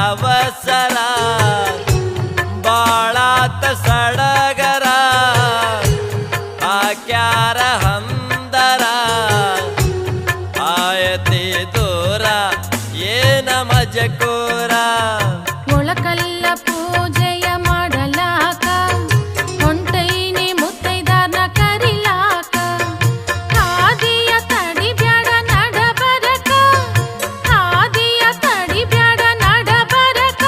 ಅವಸರ ಬಾಳಾತ ಸಡಗರ ಆಕ್ಯಾರ ಹಂದರ ಆಯತಿ ದೂರ ಏನ ಮಜಕೂರ ಮೊಳಕಲ್ಲ ಪೂಜೆಯ ಮಾಡಲಾಕ ಹೊಂಟೈನಿ ಮುತ್ತೈದಾರ್ನ ಕರಿಲಾಕ ಹಾದಿಯ ತಡಿ ಬ್ಯಾಡ ನಡಬರಕ ಹಾದಿಯ ತಡಿ ಬ್ಯಾಡ ನಡಬರಕ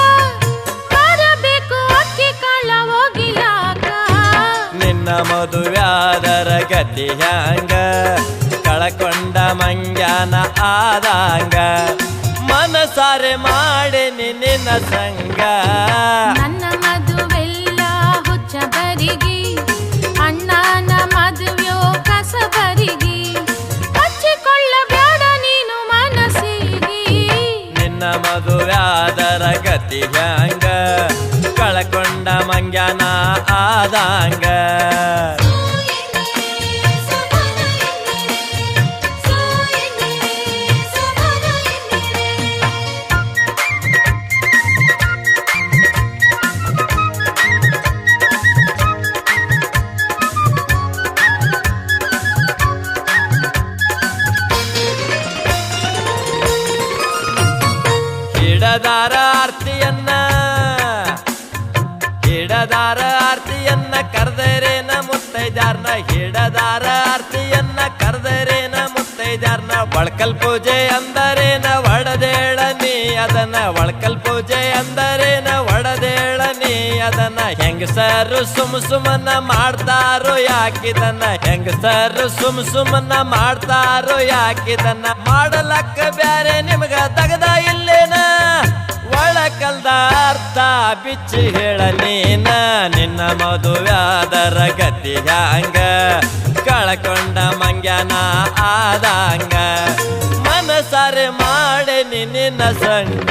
ಬರಬೇಕು ಅಕ್ಕಿ ಕಾಳ ಹೋಗಿಲಾಕ ನಿನ್ನ ಮದುವ್ಯಾದರ ಗತಿ ಹ್ಯಾಂಗ ಕಳಕೊಂಡ ಮಂಗ್ಯಾನ ಆದಂಗ ಮನಸಾರೆ ಮಾಡಿ ನಿನ್ನ ಸಂಗ ನನ್ನ ಮದುವೆಲ್ಲ ಹುಚ್ಚ ಬರಿಗಿ ಅಣ್ಣನ ಮದುವೆಯೋ ಕಸಬರಿಗಿ ಹಚ್ಚಿಕೊಳ್ಳ ಬ್ಯಾಡ ನೀನು ಮನಸ್ಸಿಗಿ ನಿನ್ನ ಮದುವ್ಯಾದರ ಗತಿ ಹ್ಯಾಂಗ ಕಳಕೊಂಡ ಮಂಗ್ಯಾನ ಆದಂಗ ಹಿಡದಾರ ಆರ್ತಿಯನ್ನ ಕರ್ದರೇನ ಮುತ್ತೈದಾರ್ನ ಹಿಡದಾರ ಆರ್ತಿಯನ್ನ ಕರ್ದರೇನ ಮುತ್ತೈದಾರ್ನ ಒಳಕಲ್ ಪೂಜೆ ಅಂದರೇನ ಒಡದೇಳ ನೀ ಅದನ್ನ ಒಳಕಲ್ ಪೂಜೆ ಅಂದರೇನ ಒಡದೇಳ ನೀ ಅದನ್ನ ಹೆಂಗಸರು ಸುಮನ ಮಾಡ್ತಾರೋ ಯಾಕಿದನ್ನ ಹೆಂಗಸರು ಸುಮನ ಮಾಡ್ತಾರೋ ಯಾಕಿದನ್ನ ಮಾಡಲಕ್ಕ ಬ್ಯಾರೆ ನಿಮಗ ತಗದ ಇಲ್ಲೇನ ಒಳಕಲ್ದ ಅರ್ಥ ಬಿಚ್ಚಿ ಹೇಳ ನೀನ ನಿನ್ನ ಮದುವ್ಯಾದರ ಗತಿ ಹ್ಯಾಂಗ ಕಳಕೊಂಡ ಮಂಗ್ಯಾನ ಆದಂಗ ಮನಸಾರೆ ಮಾಡೆ ನಿನ್ನ ಸಂಗ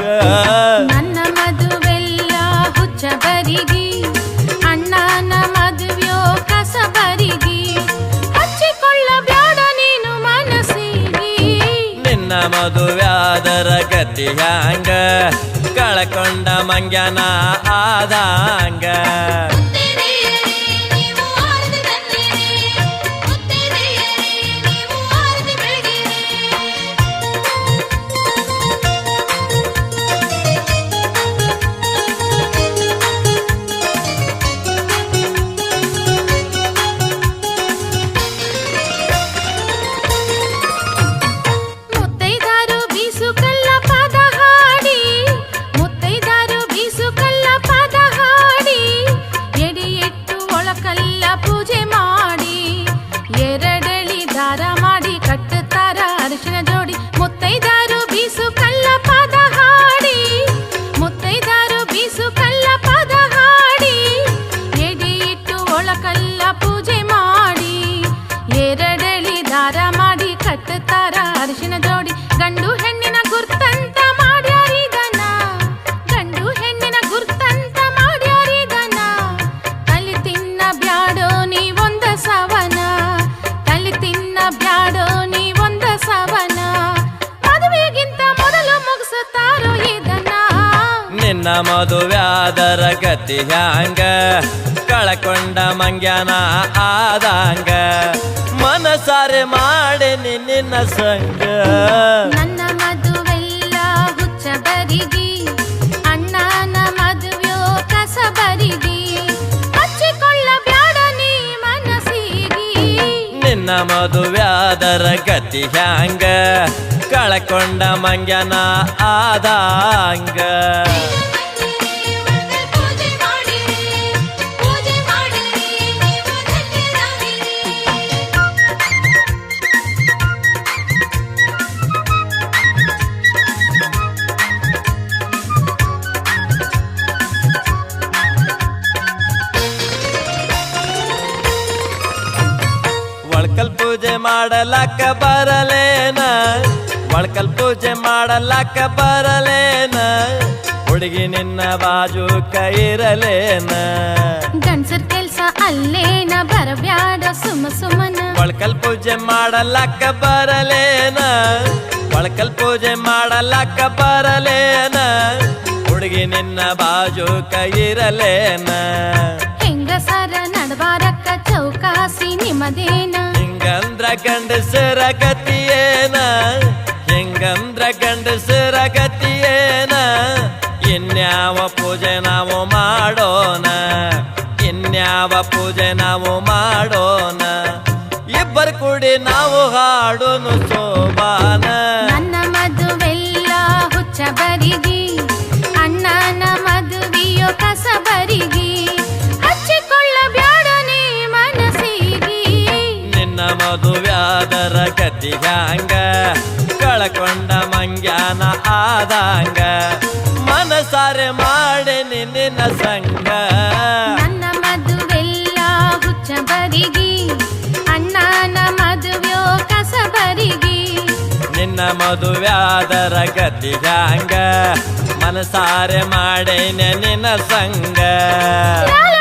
ನನ್ನ ಮದುವೆಲ್ಲ ಹುಚ್ಚ ಬರಿಗಿ ಅಣ್ಣನ ಮದುವೆಯೋ ಕಸಬರಿಗಿ ಹಚ್ಚಿಕೊಳ್ಳ ಬ್ಯಾಡ ನೀನು ಮನಸ್ಸಿಗಿ ನಿನ್ನ ಮದುವ್ಯಾದರ ಗತಿ ಹ್ಯಾಂಗ ಕಳಕೊಂಡ ಮಂಗ್ಯಾನ ಆದಂಗ ಅರಿಶಿನ ಜೋಡಿ ಗಂಡು ಹೆಣ್ಣಿನ ಗುರ್ತಂತ ಮಾಡ್ಯಾರಿದನ ಗಂಡು ಹೆಣ್ಣಿನ ಗುರ್ತಂತ ಮಾಡ್ಯಾರಿದನ ತಲೆ ತಿನ್ನ ಬ್ಯಾಡೋ ನೀ ಒಂದ ಸವನ ತಲೆ ತಿನ್ನ ಬ್ಯಾಡೋ ನೀ ಒಂದ ಸವನ ಮದುವೆಗಿಂತ ಮೊದಲು ಮುಗಿಸುತ್ತಾರೋ ಇದನ್ನ ನಿನ್ನ ಮದುವ್ಯಾದರ ಗತಿ ಹ್ಯಾಂಗ ಕಳಕೊಂಡ ಮಂಗ್ಯಾನ ಆದಂಗ ಮನಸಾರೆ ಮಾಡೆ ನಿನ್ನ ಸಂಗ ನನ್ನ ಮದುವೆಲ್ಲ ಹುಚ್ಚ ಬರಿಗಿ ಅಣ್ಣನ ಮದುವೆಯೋ ಕಸಬರಿಗಿ ಹಚ್ಚಿಕೊಳ್ಳ ಬ್ಯಾಡ ನೀ ಮನಸ್ಸಿಗಿ ನಿನ್ನ ಮದುವ್ಯಾದರ ಗತಿ ಹ್ಯಾಂಗ ಕಳಕೊಂಡ ಮಂಗ್ಯಾನ ಆದಂಗ ಪೂಜೆ ಮಾಡಲಕ್ಕ ಬರಲೇನ ಒಳಕಲ್ ಪೂಜೆ ಮಾಡಲಕ್ಕ ಬರಲೇನ ಹುಡುಗಿ ನಿನ್ನ ಬಾಜು ಇರಲೇನ ಗಂಡ್ಸರ್ ಕೆಲ್ಸ ಅಲ್ಲೇನ ಬರಬ್ಯಾಡ ಸುಮನ ಒಳಕಲ್ ಪೂಜೆ ಮಾಡಲಕ್ಕ ಬರಲೇನ ಒಳಕಲ್ ಪೂಜೆ ಮಾಡಲಕ್ಕ ಬರಲೇನ ಹುಡುಗಿ ನಿನ್ನ ಬಾಜು ಇರಲೇನ ಹೆಂಗಸರ ನಡಬಾರಕ್ಕ ಚೌಕಾಸಿ ನಿಮ್ಮದೇನ ಹಿಂಗಂದ್ರ ಗಂಡಸರ ಗತಿಯೇನ ಹಿಂಗಂದ್ರ ಗಂಡಸರ ಗತಿಯೇನ ಇನ್ಯಾವ ಪೂಜೆ ನಾವು ಮಾಡೋಣ ಇನ್ಯಾವ ಪೂಜೆ ನಾವು ಮಾಡೋಣ ಇಬ್ಬರು ಕೂಡಿ ನಾವು ಹಾಡೋನು ಶೋಭಾನ ನನ್ನ ಮದುವೆಲ್ಲ ಹುಚ್ಚ ಬರಿಗಿ ಅಣ್ಣನ ಮದುವೆಯೋ ಕಸ ಬರಿಗಿ ಹಚ್ಚಿಕೊಳ್ಳಬ್ಯಾಡ ನೀ ಮನಸ್ಸಿಗಿ ನಿನ್ನ ಮದುವ್ಯಾದರ ಗತಿ ಹ್ಯಾಂಗ ಕಳಕೊಂಡ ಮಂಗ್ಯಾನ ಆದಂಗ ಮನಸಾರೆ ಮಾಡಿ ನಿನ್ನ ಸಂಗ ನನ್ನ ಮದುವೆಲ್ಲ ಹುಚ್ಚ ಬರಿಗಿ ಅಣ್ಣನ ಮದುವೆಯೋ ಕಸ ಬರಿಗಿ ನಿನ್ನ ಮದುವ್ಯಾದರ ಗತಿ ಹ್ಯಾಂಗ ಮನಸಾರೆ ಮಾಡೇನೆ ನಿನ್ನ ಸಂಗ ಲಾಲ